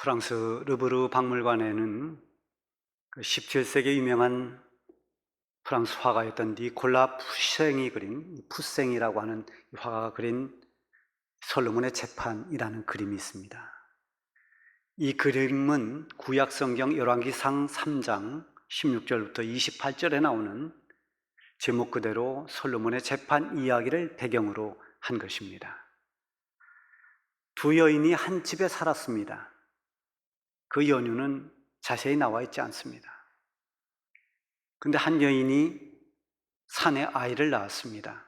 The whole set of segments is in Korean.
프랑스 르브르 박물관에는 그 17세기 유명한 프랑스 화가였던 니콜라 푸생이 그린, 푸생이라고 하는 화가가 그린 솔로몬의 재판이라는 그림이 있습니다. 이 그림은 구약 성경 열왕기상 3장 16절부터 28절에 나오는 제목 그대로 솔로몬의 재판 이야기를 배경으로 한 것입니다. 두 여인이 한 집에 살았습니다. 그 연유는 자세히 나와 있지 않습니다. 근데 한 여인이 산에 아이를 낳았습니다.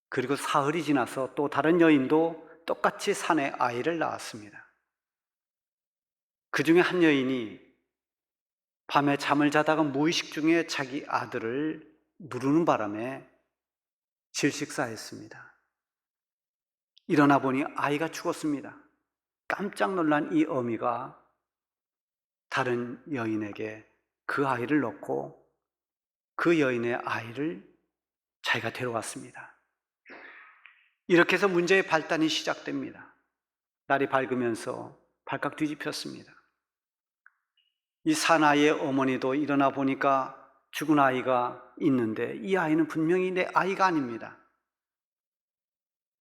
그리고 사흘이 지나서 또 다른 여인도 똑같이 산에 아이를 낳았습니다. 그 중에 한 여인이 밤에 잠을 자다가 무의식 중에 자기 아들을 누르는 바람에 질식사했습니다. 일어나 보니 아이가 죽었습니다. 깜짝 놀란 이 어미가 다른 여인에게 그 아이를 넣고 그 여인의 아이를 자기가 데려왔습니다. 이렇게 해서 문제의 발단이 시작됩니다. 날이 밝으면서 발칵 뒤집혔습니다. 이 사나이의 어머니도 일어나 보니까 죽은 아이가 있는데 이 아이는 분명히 내 아이가 아닙니다.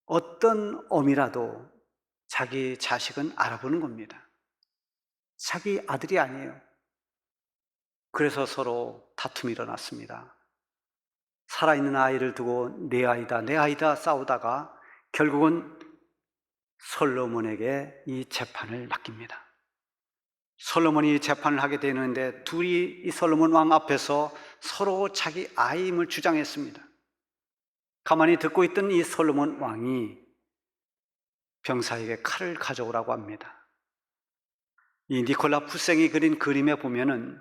어떤 어미라도 자기 자식은 알아보는 겁니다. 자기 아들이 아니에요. 그래서 서로 다툼이 일어났습니다. 살아있는 아이를 두고 내 아이다, 내 아이다 싸우다가 결국은 솔로몬에게 이 재판을 맡깁니다. 솔로몬이 재판을 하게 되는데 둘이 이 솔로몬 왕 앞에서 서로 자기 아이임을 주장했습니다. 가만히 듣고 있던 이 솔로몬 왕이 병사에게 칼을 가져오라고 합니다. 이 니콜라 푸생이 그린 그림에 보면은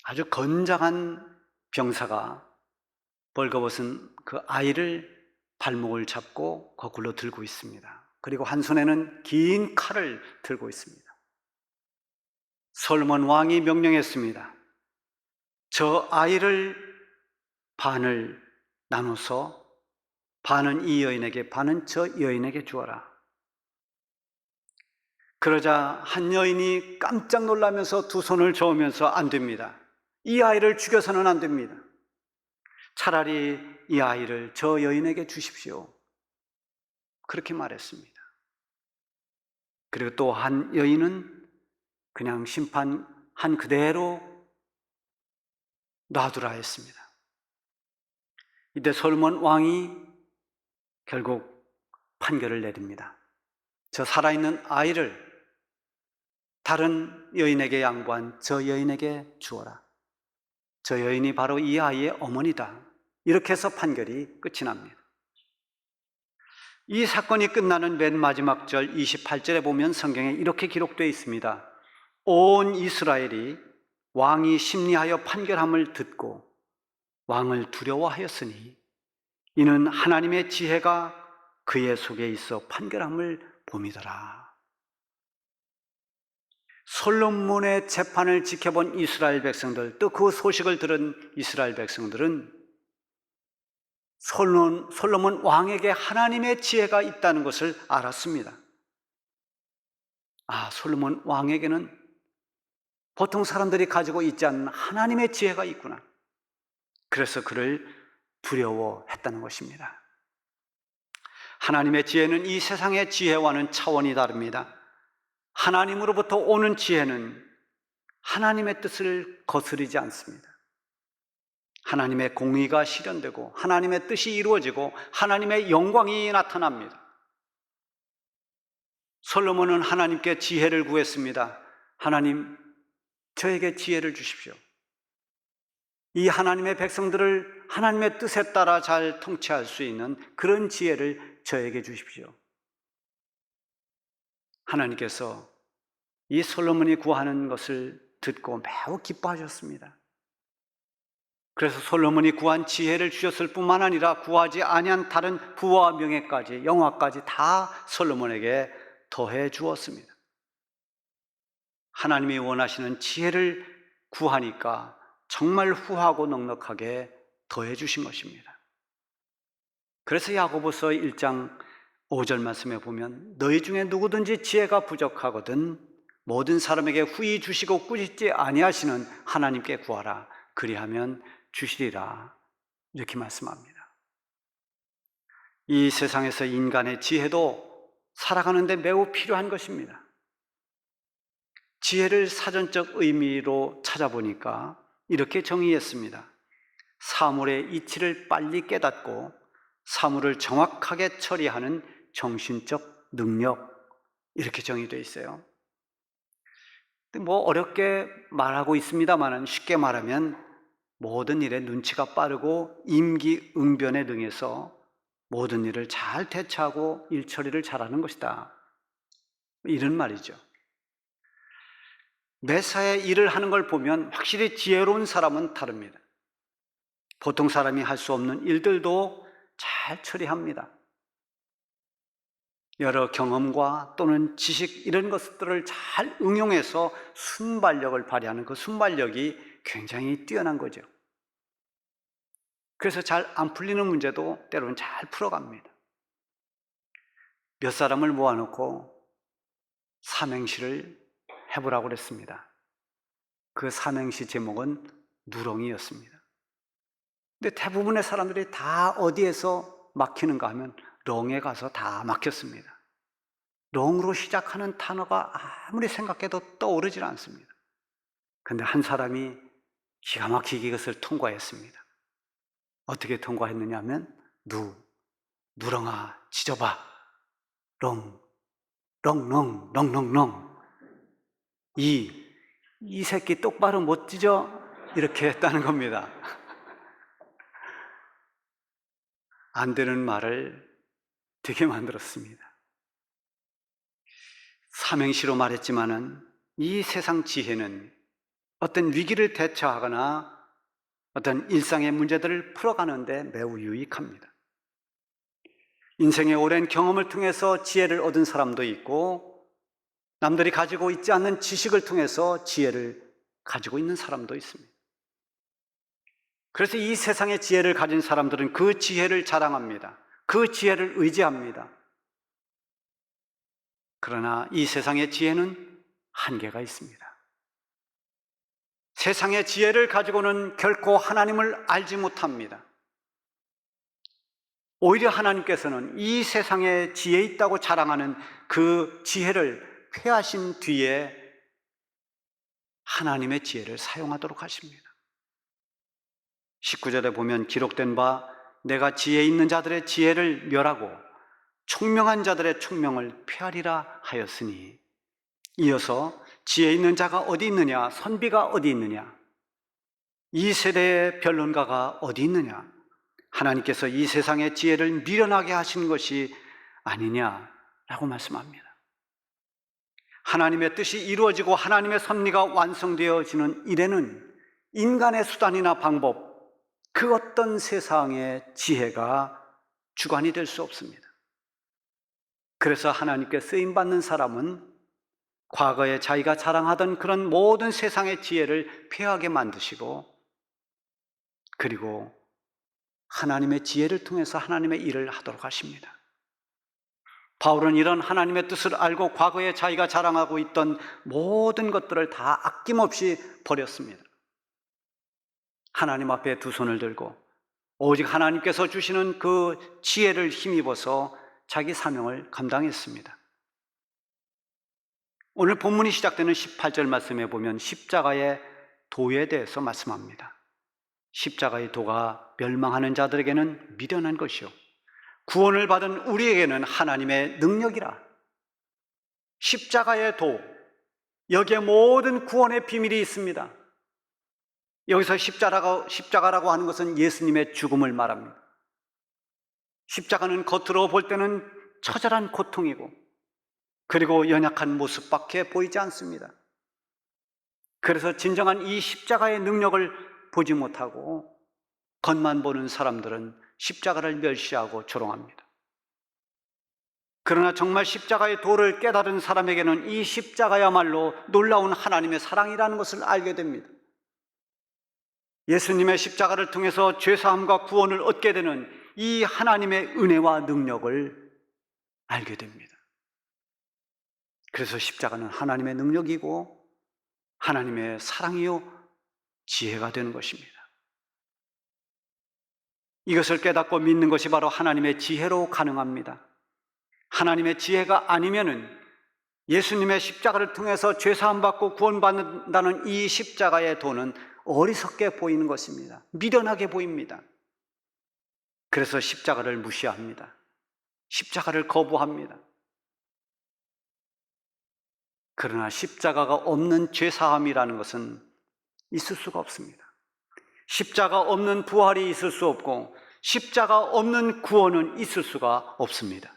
아주 건장한 병사가 벌거벗은 그 아이를 발목을 잡고 거꾸로 들고 있습니다. 그리고 한 손에는 긴 칼을 들고 있습니다. 솔로몬 왕이 명령했습니다. 저 아이를 반을 나눠서 반은 이 여인에게, 반은 저 여인에게 주어라. 그러자 한 여인이 깜짝 놀라면서 두 손을 저으면서 안 됩니다. 이 아이를 죽여서는 안 됩니다. 차라리 이 아이를 저 여인에게 주십시오. 그렇게 말했습니다. 그리고 또 한 여인은 그냥 심판한 그대로 놔두라 했습니다. 이때 솔로몬 왕이 결국 판결을 내립니다. 저 살아있는 아이를 다른 여인에게 양보한 저 여인에게 주어라. 저 여인이 바로 이 아이의 어머니다. 이렇게 해서 판결이 끝이 납니다. 이 사건이 끝나는 맨 마지막 절 28절에 보면 성경에 이렇게 기록되어 있습니다. 온 이스라엘이 왕이 심리하여 판결함을 듣고 왕을 두려워하였으니 이는 하나님의 지혜가 그의 속에 있어 판결함을 봄이더라. 솔로몬의 재판을 지켜본 이스라엘 백성들, 또 그 소식을 들은 이스라엘 백성들은 솔로몬 왕에게 하나님의 지혜가 있다는 것을 알았습니다. 아, 솔로몬 왕에게는 보통 사람들이 가지고 있지 않는 하나님의 지혜가 있구나. 그래서 그를 두려워했다는 것입니다. 하나님의 지혜는 이 세상의 지혜와는 차원이 다릅니다. 하나님으로부터 오는 지혜는 하나님의 뜻을 거스르지 않습니다. 하나님의 공의가 실현되고 하나님의 뜻이 이루어지고 하나님의 영광이 나타납니다. 솔로몬은 하나님께 지혜를 구했습니다. 하나님, 저에게 지혜를 주십시오. 이 하나님의 백성들을 하나님의 뜻에 따라 잘 통치할 수 있는 그런 지혜를 저에게 주십시오. 하나님께서 이 솔로몬이 구하는 것을 듣고 매우 기뻐하셨습니다. 그래서 솔로몬이 구한 지혜를 주셨을 뿐만 아니라 구하지 아니한 다른 부와 명예까지, 영화까지 다 솔로몬에게 더해 주었습니다. 하나님이 원하시는 지혜를 구하니까 정말 후하고 넉넉하게 더해 주신 것입니다. 그래서 야고보서 1장 5절 말씀에 보면 너희 중에 누구든지 지혜가 부족하거든 모든 사람에게 후히 주시고 꾸짖지 아니하시는 하나님께 구하라. 그리하면 주시리라. 이렇게 말씀합니다. 이 세상에서 인간의 지혜도 살아가는데 매우 필요한 것입니다. 지혜를 사전적 의미로 찾아보니까 이렇게 정의했습니다. 사물의 이치를 빨리 깨닫고 사물을 정확하게 처리하는 정신적 능력, 이렇게 정의되어 있어요. 뭐 어렵게 말하고 있습니다만 쉽게 말하면 모든 일에 눈치가 빠르고 임기응변에 능해서 모든 일을 잘 대처하고 일 처리를 잘하는 것이다, 이런 말이죠. 매사에 일을 하는 걸 보면 확실히 지혜로운 사람은 다릅니다. 보통 사람이 할 수 없는 일들도 잘 처리합니다. 여러 경험과 또는 지식, 이런 것들을 잘 응용해서 순발력을 발휘하는 그 순발력이 굉장히 뛰어난 거죠. 그래서 잘 안 풀리는 문제도 때로는 잘 풀어갑니다. 몇 사람을 모아놓고 삼행시를 해보라고 그랬습니다. 그 삼행시 제목은 누렁이였습니다. 근데 대부분의 사람들이 다 어디에서 막히는가 하면 렁에 가서 다 막혔습니다. 렁으로 시작하는 단어가 아무리 생각해도 떠오르질 않습니다. 근데 한 사람이 기가 막히게 이것을 통과했습니다. 어떻게 통과했느냐 하면 누렁아 짖어봐, 렁, 렁렁, 렁렁렁. 이 새끼 똑바로 못 짖어, 이렇게 했다는 겁니다. 안 되는 말을 되게 만들었습니다. 삼행시로 말했지만은 이 세상 지혜는 어떤 위기를 대처하거나 어떤 일상의 문제들을 풀어가는데 매우 유익합니다. 인생의 오랜 경험을 통해서 지혜를 얻은 사람도 있고, 남들이 가지고 있지 않는 지식을 통해서 지혜를 가지고 있는 사람도 있습니다. 그래서 이 세상의 지혜를 가진 사람들은 그 지혜를 자랑합니다. 그 지혜를 의지합니다. 그러나 이 세상의 지혜는 한계가 있습니다. 세상의 지혜를 가지고는 결코 하나님을 알지 못합니다. 오히려 하나님께서는 이 세상에 지혜 있다고 자랑하는 그 지혜를 폐하신 뒤에 하나님의 지혜를 사용하도록 하십니다. 19절에 보면 기록된 바 내가 지혜 있는 자들의 지혜를 멸하고 총명한 자들의 총명을 폐하리라 하였으니, 이어서 지혜 있는 자가 어디 있느냐, 선비가 어디 있느냐, 이 세대의 변론가가 어디 있느냐, 하나님께서 이 세상의 지혜를 미련하게 하신 것이 아니냐라고 말씀합니다. 하나님의 뜻이 이루어지고 하나님의 섭리가 완성되어지는 일에는 인간의 수단이나 방법, 그 어떤 세상의 지혜가 주관이 될 수 없습니다. 그래서 하나님께 쓰임받는 사람은 과거에 자기가 자랑하던 그런 모든 세상의 지혜를 폐하게 만드시고, 그리고 하나님의 지혜를 통해서 하나님의 일을 하도록 하십니다. 바울은 이런 하나님의 뜻을 알고 과거에 자기가 자랑하고 있던 모든 것들을 다 아낌없이 버렸습니다. 하나님 앞에 두 손을 들고 오직 하나님께서 주시는 그 지혜를 힘입어서 자기 사명을 감당했습니다. 오늘 본문이 시작되는 18절 말씀에 보면 십자가의 도에 대해서 말씀합니다. 십자가의 도가 멸망하는 자들에게는 미련한 것이요 구원을 받은 우리에게는 하나님의 능력이라. 십자가의 도, 여기에 모든 구원의 비밀이 있습니다. 여기서 십자가라고 하는 것은 예수님의 죽음을 말합니다. 십자가는 겉으로 볼 때는 처절한 고통이고, 그리고 연약한 모습밖에 보이지 않습니다. 그래서 진정한 이 십자가의 능력을 보지 못하고 겉만 보는 사람들은 십자가를 멸시하고 조롱합니다. 그러나 정말 십자가의 도를 깨달은 사람에게는 이 십자가야말로 놀라운 하나님의 사랑이라는 것을 알게 됩니다. 예수님의 십자가를 통해서 죄사함과 구원을 얻게 되는 이 하나님의 은혜와 능력을 알게 됩니다. 그래서 십자가는 하나님의 능력이고 하나님의 사랑이요 지혜가 되는 것입니다. 이것을 깨닫고 믿는 것이 바로 하나님의 지혜로 가능합니다. 하나님의 지혜가 아니면은 예수님의 십자가를 통해서 죄사함 받고 구원받는다는 이 십자가의 도는 어리석게 보이는 것입니다. 미련하게 보입니다. 그래서 십자가를 무시합니다. 십자가를 거부합니다. 그러나 십자가가 없는 죄사함이라는 것은 있을 수가 없습니다. 십자가 없는 부활이 있을 수 없고 십자가 없는 구원은 있을 수가 없습니다.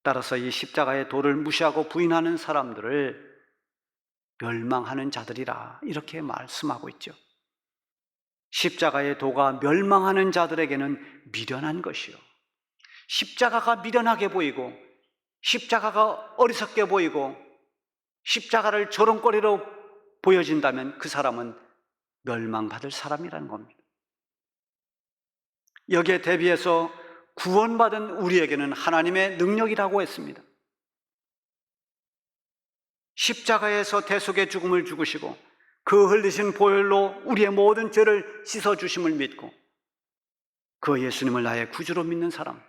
따라서 이 십자가의 도를 무시하고 부인하는 사람들을 멸망하는 자들이라 이렇게 말씀하고 있죠. 십자가의 도가 멸망하는 자들에게는 미련한 것이요, 십자가가 미련하게 보이고 십자가가 어리석게 보이고 십자가를 조롱거리로 보여진다면 그 사람은 멸망받을 사람이라는 겁니다. 여기에 대비해서 구원받은 우리에게는 하나님의 능력이라고 했습니다. 십자가에서 대속의 죽음을 죽으시고 그 흘리신 보혈로 우리의 모든 죄를 씻어주심을 믿고 그 예수님을 나의 구주로 믿는 사람,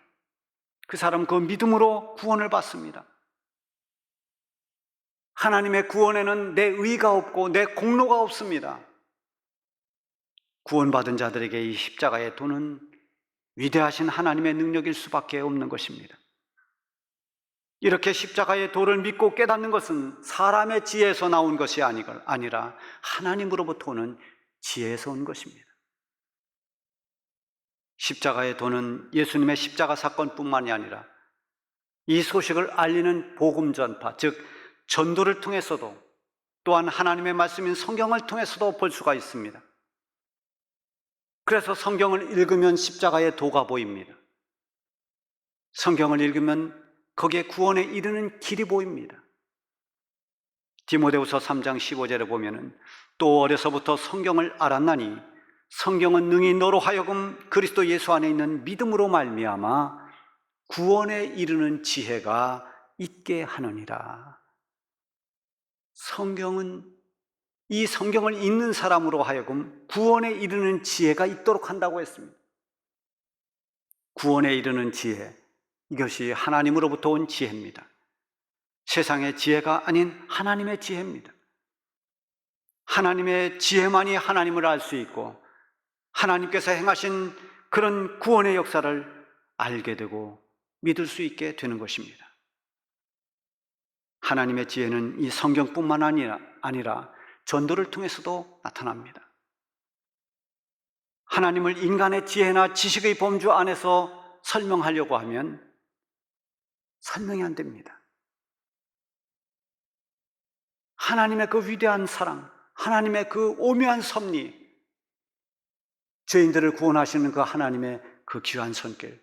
그 사람 그 믿음으로 구원을 받습니다. 하나님의 구원에는 내 의가 없고 내 공로가 없습니다. 구원받은 자들에게 이 십자가의 도는 위대하신 하나님의 능력일 수밖에 없는 것입니다. 이렇게 십자가의 도를 믿고 깨닫는 것은 사람의 지혜에서 나온 것이 아니라 하나님으로부터 오는 지혜에서 온 것입니다. 십자가의 도는 예수님의 십자가 사건뿐만이 아니라 이 소식을 알리는 복음 전파, 즉 전도를 통해서도 또한 하나님의 말씀인 성경을 통해서도 볼 수가 있습니다. 그래서 성경을 읽으면 십자가의 도가 보입니다. 성경을 읽으면 거기에 구원에 이르는 길이 보입니다. 디모데후서 3장 15절에 보면은 또 어려서부터 성경을 알았나니 성경은 능히 너로 하여금 그리스도 예수 안에 있는 믿음으로 말미암아 구원에 이르는 지혜가 있게 하느니라. 성경은 이 성경을 읽는 사람으로 하여금 구원에 이르는 지혜가 있도록 한다고 했습니다. 구원에 이르는 지혜, 이것이 하나님으로부터 온 지혜입니다. 세상의 지혜가 아닌 하나님의 지혜입니다. 하나님의 지혜만이 하나님을 알 수 있고 하나님께서 행하신 그런 구원의 역사를 알게 되고 믿을 수 있게 되는 것입니다. 하나님의 지혜는 이 성경뿐만 아니라 전도를 통해서도 나타납니다. 하나님을 인간의 지혜나 지식의 범주 안에서 설명하려고 하면 설명이 안 됩니다. 하나님의 그 위대한 사랑, 하나님의 그 오묘한 섭리, 죄인들을 구원하시는 그 하나님의 그 귀한 손길,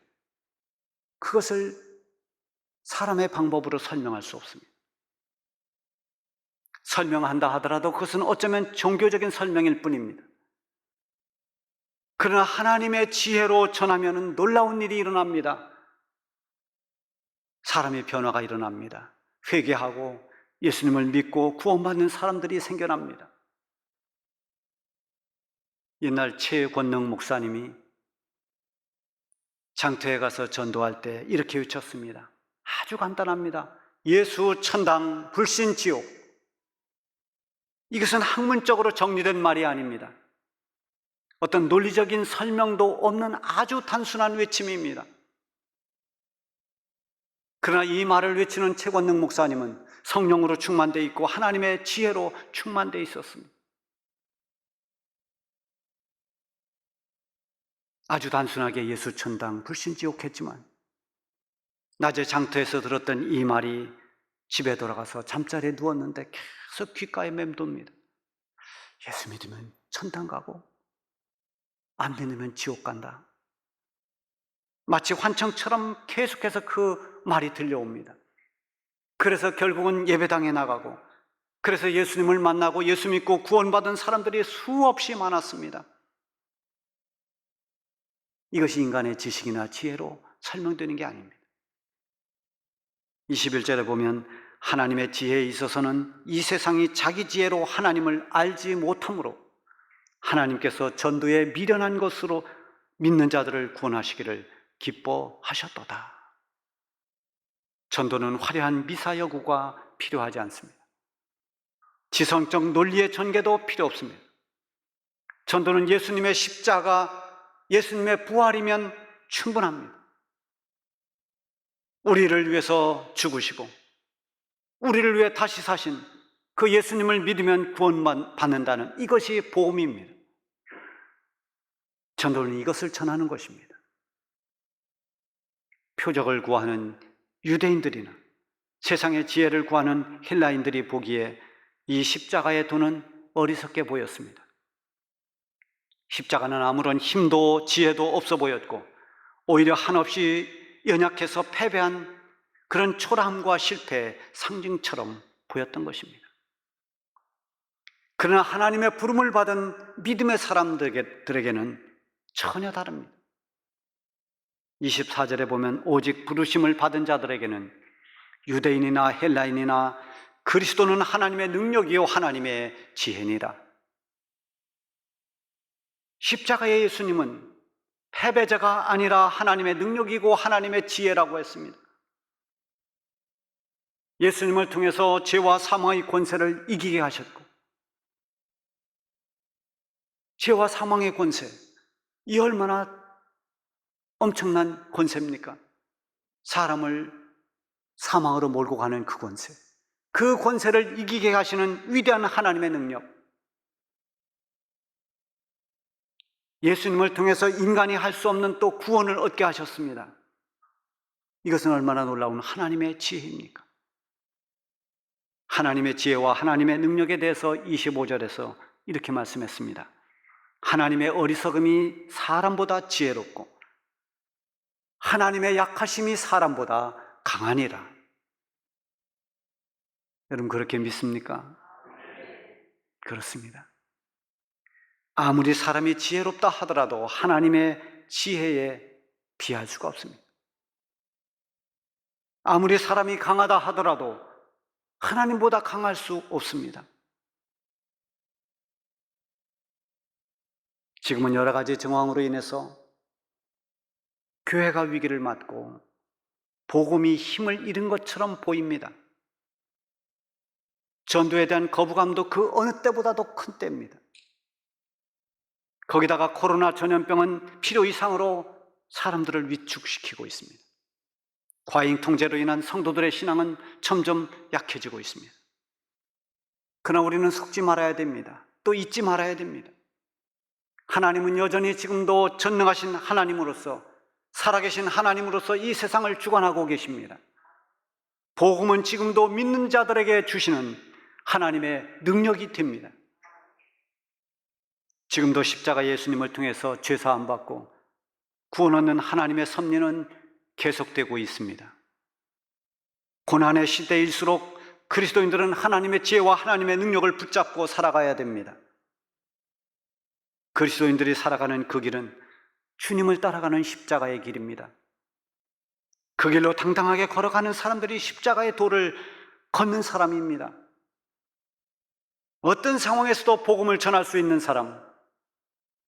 그것을 사람의 방법으로 설명할 수 없습니다. 설명한다 하더라도 그것은 어쩌면 종교적인 설명일 뿐입니다. 그러나 하나님의 지혜로 전하면 놀라운 일이 일어납니다. 사람의 변화가 일어납니다. 회개하고 예수님을 믿고 구원받는 사람들이 생겨납니다. 옛날 최권능 목사님이 장터에 가서 전도할 때 이렇게 외쳤습니다. 아주 간단합니다. 예수 천당, 불신 지옥. 이것은 학문적으로 정리된 말이 아닙니다. 어떤 논리적인 설명도 없는 아주 단순한 외침입니다. 그러나 이 말을 외치는 최권능 목사님은 성령으로 충만되어 있고 하나님의 지혜로 충만되어 있었습니다. 아주 단순하게 예수 천당, 불신 지옥 했지만 낮에 장터에서 들었던 이 말이 집에 돌아가서 잠자리에 누웠는데 계속 귓가에 맴돕니다. 예수 믿으면 천당 가고 안 믿으면 지옥 간다. 마치 환청처럼 계속해서 그 말이 들려옵니다. 그래서 결국은 예배당에 나가고 그래서 예수님을 만나고 예수 믿고 구원받은 사람들이 수없이 많았습니다. 이것이 인간의 지식이나 지혜로 설명되는 게 아닙니다. 21절에 보면 하나님의 지혜에 있어서는 이 세상이 자기 지혜로 하나님을 알지 못하므로 하나님께서 전도에 미련한 것으로 믿는 자들을 구원하시기를 기뻐하셨도다. 전도는 화려한 미사여구가 필요하지 않습니다. 지성적 논리의 전개도 필요 없습니다. 전도는 예수님의 십자가, 예수님의 부활이면 충분합니다. 우리를 위해서 죽으시고 우리를 위해 다시 사신 그 예수님을 믿으면 구원받는다는 이것이 복음입니다. 전도는 이것을 전하는 것입니다. 표적을 구하는 유대인들이나 세상의 지혜를 구하는 헬라인들이 보기에 이 십자가의 도는 어리석게 보였습니다. 십자가는 아무런 힘도 지혜도 없어 보였고 오히려 한없이 연약해서 패배한 그런 초라함과 실패의 상징처럼 보였던 것입니다. 그러나 하나님의 부름을 받은 믿음의 사람들에게는 전혀 다릅니다. 24절에 보면 오직 부르심을 받은 자들에게는 유대인이나 헬라인이나 그리스도는 하나님의 능력이요 하나님의 지혜니라. 십자가의 예수님은 패배자가 아니라 하나님의 능력이고 하나님의 지혜라고 했습니다. 예수님을 통해서 죄와 사망의 권세를 이기게 하셨고, 죄와 사망의 권세, 이 얼마나 엄청난 권세입니까? 사람을 사망으로 몰고 가는 그 권세, 그 권세를 이기게 하시는 위대한 하나님의 능력, 예수님을 통해서 인간이 할 수 없는 또 구원을 얻게 하셨습니다. 이것은 얼마나 놀라운 하나님의 지혜입니까? 하나님의 지혜와 하나님의 능력에 대해서 25절에서 이렇게 말씀했습니다. 하나님의 어리석음이 사람보다 지혜롭고 하나님의 약하심이 사람보다 강하니라. 여러분 그렇게 믿습니까? 그렇습니다. 아무리 사람이 지혜롭다 하더라도 하나님의 지혜에 비할 수가 없습니다. 아무리 사람이 강하다 하더라도 하나님보다 강할 수 없습니다. 지금은 여러 가지 정황으로 인해서 교회가 위기를 맞고 복음이 힘을 잃은 것처럼 보입니다. 전도에 대한 거부감도 그 어느 때보다도 큰 때입니다. 거기다가 코로나 전염병은 필요 이상으로 사람들을 위축시키고 있습니다. 과잉 통제로 인한 성도들의 신앙은 점점 약해지고 있습니다. 그러나 우리는 속지 말아야 됩니다. 또 잊지 말아야 됩니다. 하나님은 여전히 지금도 전능하신 하나님으로서, 살아계신 하나님으로서 이 세상을 주관하고 계십니다. 복음은 지금도 믿는 자들에게 주시는 하나님의 능력이 됩니다. 지금도 십자가 예수님을 통해서 죄사함 받고 구원 얻는 하나님의 섭리는 계속되고 있습니다. 고난의 시대일수록 그리스도인들은 하나님의 지혜와 하나님의 능력을 붙잡고 살아가야 됩니다. 그리스도인들이 살아가는 그 길은 주님을 따라가는 십자가의 길입니다. 그 길로 당당하게 걸어가는 사람들이 십자가의 도를 걷는 사람입니다. 어떤 상황에서도 복음을 전할 수 있는 사람,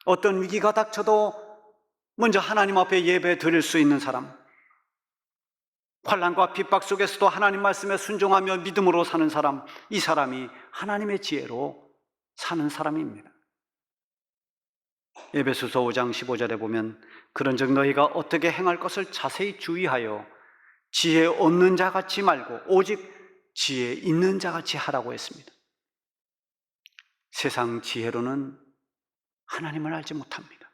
어떤 위기가 닥쳐도 먼저 하나님 앞에 예배 드릴 수 있는 사람, 환난과 핍박 속에서도 하나님 말씀에 순종하며 믿음으로 사는 사람, 이 사람이 하나님의 지혜로 사는 사람입니다. 에베소서 5장 15절에 보면 그런즉 너희가 어떻게 행할 것을 자세히 주의하여 지혜 없는 자같이 말고 오직 지혜 있는 자같이 하라고 했습니다. 세상 지혜로는 하나님을 알지 못합니다.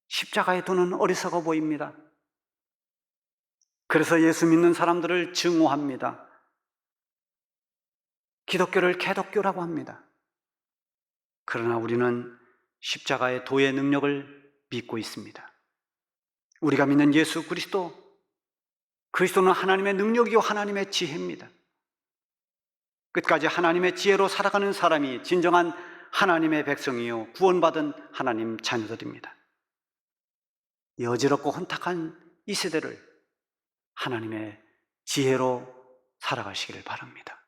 십자가의 도는 어리석어 보입니다. 그래서 예수 믿는 사람들을 증오합니다. 기독교를 개독교라고 합니다. 그러나 우리는 십자가의 도의 능력을 믿고 있습니다. 우리가 믿는 예수 그리스도는 하나님의 능력이요 하나님의 지혜입니다. 끝까지 하나님의 지혜로 살아가는 사람이 진정한 하나님의 백성이요 구원받은 하나님 자녀들입니다. 이 어지럽고 혼탁한 이 세대를 하나님의 지혜로 살아가시기를 바랍니다.